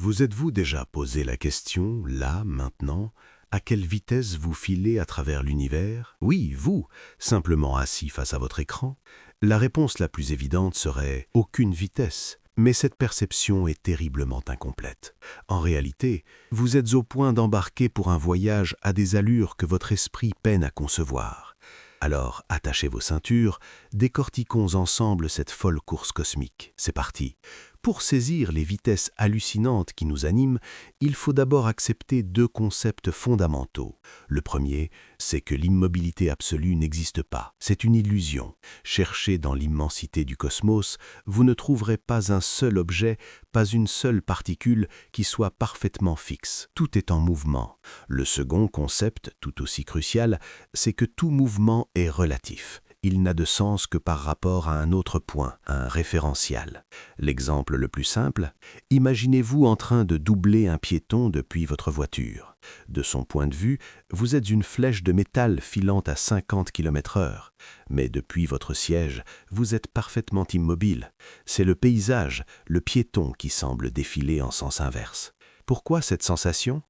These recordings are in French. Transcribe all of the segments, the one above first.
Vous êtes-vous déjà posé la question, là, maintenant, à quelle vitesse vous filez à travers l'univers? Oui, vous, simplement assis face à votre écran. La réponse la plus évidente serait aucune vitesse. Mais cette perception est terriblement incomplète. En réalité, vous êtes au point d'embarquer pour un voyage à des allures que votre esprit peine à concevoir. Alors, attachez vos ceintures, décortiquons ensemble cette folle course cosmique. C'est parti. Pour saisir les vitesses hallucinantes qui nous animent, il faut d'abord accepter deux concepts fondamentaux. Le premier, c'est que l'immobilité absolue n'existe pas. C'est une illusion. Cherchez dans l'immensité du cosmos, vous ne trouverez pas un seul objet, pas une seule particule qui soit parfaitement fixe. Tout est en mouvement. Le second concept, tout aussi crucial, c'est que tout mouvement est relatif. Il n'a de sens que par rapport à un autre point, un référentiel. L'exemple le plus simple, imaginez-vous en train de doubler un piéton depuis votre voiture. De son point de vue, vous êtes une flèche de métal filant à 50 km/h. Mais depuis votre siège, vous êtes parfaitement immobile. C'est le paysage, le piéton qui semble défiler en sens inverse. Pourquoi cette sensation ?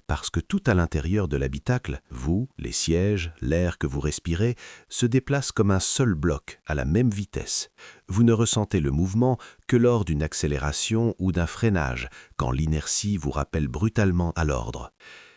Parce que tout à l'intérieur de l'habitacle, vous, les sièges, l'air que vous respirez, se déplace comme un seul bloc, à la même vitesse. Vous ne ressentez le mouvement que lors d'une accélération ou d'un freinage, quand l'inertie vous rappelle brutalement à l'ordre.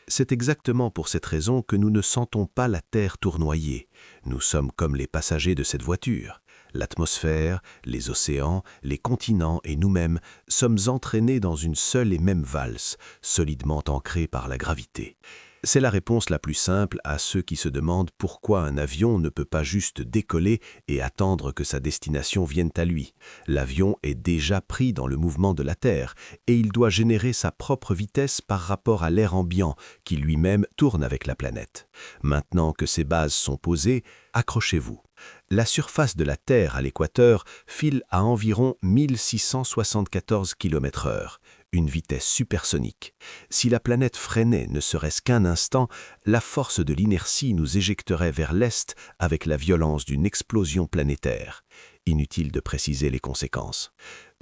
C'est exactement pour cette raison que nous ne sentons pas la Terre tournoyer. Nous sommes comme les passagers de cette voiture. L'atmosphère, les océans, les continents et nous-mêmes sommes entraînés dans une seule et même valse, solidement ancrée par la gravité. C'est la réponse la plus simple à ceux qui se demandent pourquoi un avion ne peut pas juste décoller et attendre que sa destination vienne à lui. L'avion est déjà pris dans le mouvement de la Terre et il doit générer sa propre vitesse par rapport à l'air ambiant qui lui-même tourne avec la planète. Maintenant que ces bases sont posées, accrochez-vous. La surface de la Terre à l'équateur file à environ 1674 km/h, une vitesse supersonique. Si la planète freinait ne serait-ce qu'un instant, la force de l'inertie nous éjecterait vers l'est avec la violence d'une explosion planétaire. Inutile de préciser les conséquences.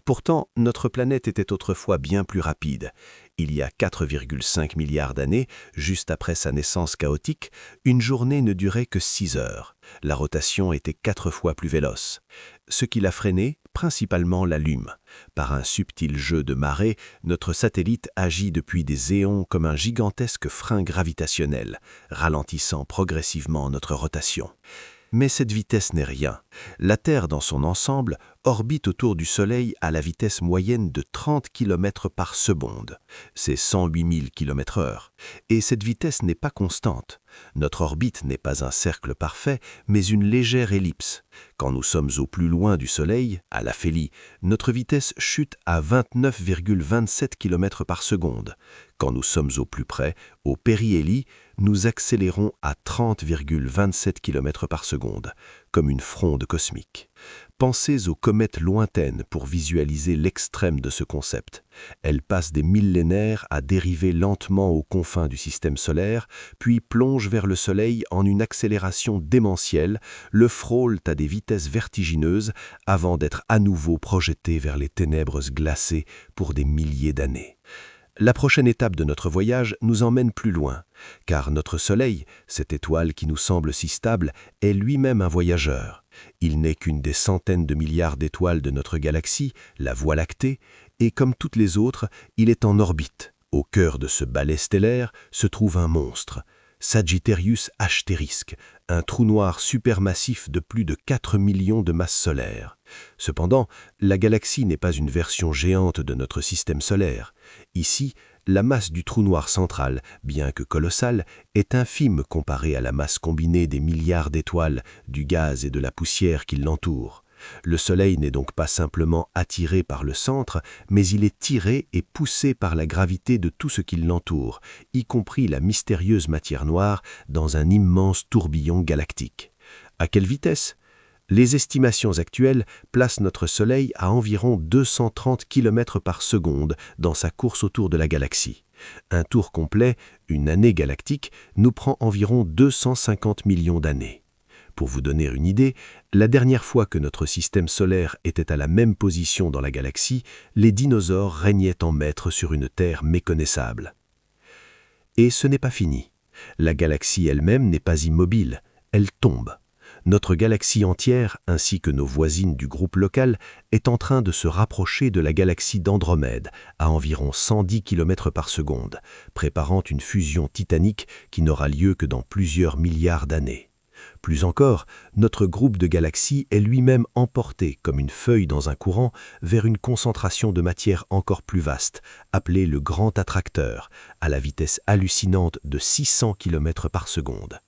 Pourtant, notre planète était autrefois bien plus rapide. Il y a 4,5 milliards d'années, juste après sa naissance chaotique, une journée ne durait que 6 heures. La rotation était 4 fois plus véloce. Ce qui l'a freinée, principalement la Lune. Par un subtil jeu de marée, notre satellite agit depuis des éons comme un gigantesque frein gravitationnel, ralentissant progressivement notre rotation. Mais cette vitesse n'est rien. La Terre dans son ensemble orbite autour du Soleil à la vitesse moyenne de 30 km par seconde. C'est 108 000 km/h. Et cette vitesse n'est pas constante. Notre orbite n'est pas un cercle parfait, mais une légère ellipse. Quand nous sommes au plus loin du Soleil, à l'aphélie, notre vitesse chute à 29,27 km par seconde. Quand nous sommes au plus près, au périhélie, nous accélérons à 30,27 km par seconde, comme une fronde cosmique. Pensez aux comètes lointaines pour visualiser l'extrême de ce concept. Elles passent des millénaires à dériver lentement aux confins du système solaire, puis plongent vers le Soleil en une accélération démentielle, le frôlent à des vitesses vertigineuses avant d'être à nouveau projetées vers les ténèbres glacées pour des milliers d'années. La prochaine étape de notre voyage nous emmène plus loin, car notre Soleil, cette étoile qui nous semble si stable, est lui-même un voyageur. Il n'est qu'une des centaines de milliards d'étoiles de notre galaxie, la Voie lactée, et comme toutes les autres, il est en orbite. Au cœur de ce balai stellaire se trouve un monstre, Sagittarius Asterisk, un trou noir supermassif de plus de 4 millions de masses solaires. Cependant, la galaxie n'est pas une version géante de notre système solaire. Ici, la masse du trou noir central, bien que colossale, est infime comparée à la masse combinée des milliards d'étoiles, du gaz et de la poussière qui l'entourent. Le Soleil n'est donc pas simplement attiré par le centre, mais il est tiré et poussé par la gravité de tout ce qui l'entoure, y compris la mystérieuse matière noire dans un immense tourbillon galactique. À quelle vitesse ? Les estimations actuelles placent notre Soleil à environ 230 km par seconde dans sa course autour de la galaxie. Un tour complet, une année galactique, nous prend environ 250 millions d'années. Pour vous donner une idée, la dernière fois que notre système solaire était à la même position dans la galaxie, les dinosaures régnaient en maîtres sur une Terre méconnaissable. Et ce n'est pas fini. La galaxie elle-même n'est pas immobile, elle tombe. Notre galaxie entière, ainsi que nos voisines du groupe local, est en train de se rapprocher de la galaxie d'Andromède, à environ 110 km par seconde, préparant une fusion titanique qui n'aura lieu que dans plusieurs milliards d'années. Plus encore, notre groupe de galaxies est lui-même emporté, comme une feuille dans un courant, vers une concentration de matière encore plus vaste, appelée le Grand Attracteur, à la vitesse hallucinante de 600 km par seconde.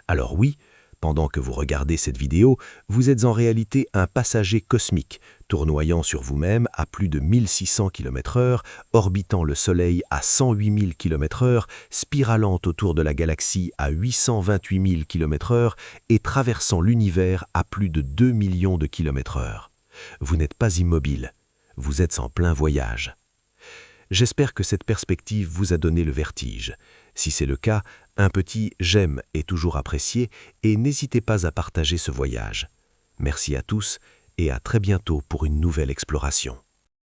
Alors oui, pendant que vous regardez cette vidéo, vous êtes en réalité un passager cosmique, tournoyant sur vous-même à plus de 1600 km/h, orbitant le Soleil à 108 000 km/h, spiralant autour de la galaxie à 828 000 km/h et traversant l'univers à plus de 2 millions de km/h. Vous n'êtes pas immobile, vous êtes en plein voyage. J'espère que cette perspective vous a donné le vertige. Si c'est le cas, un petit « j'aime » est toujours apprécié et n'hésitez pas à partager ce voyage. Merci à tous et à très bientôt pour une nouvelle exploration.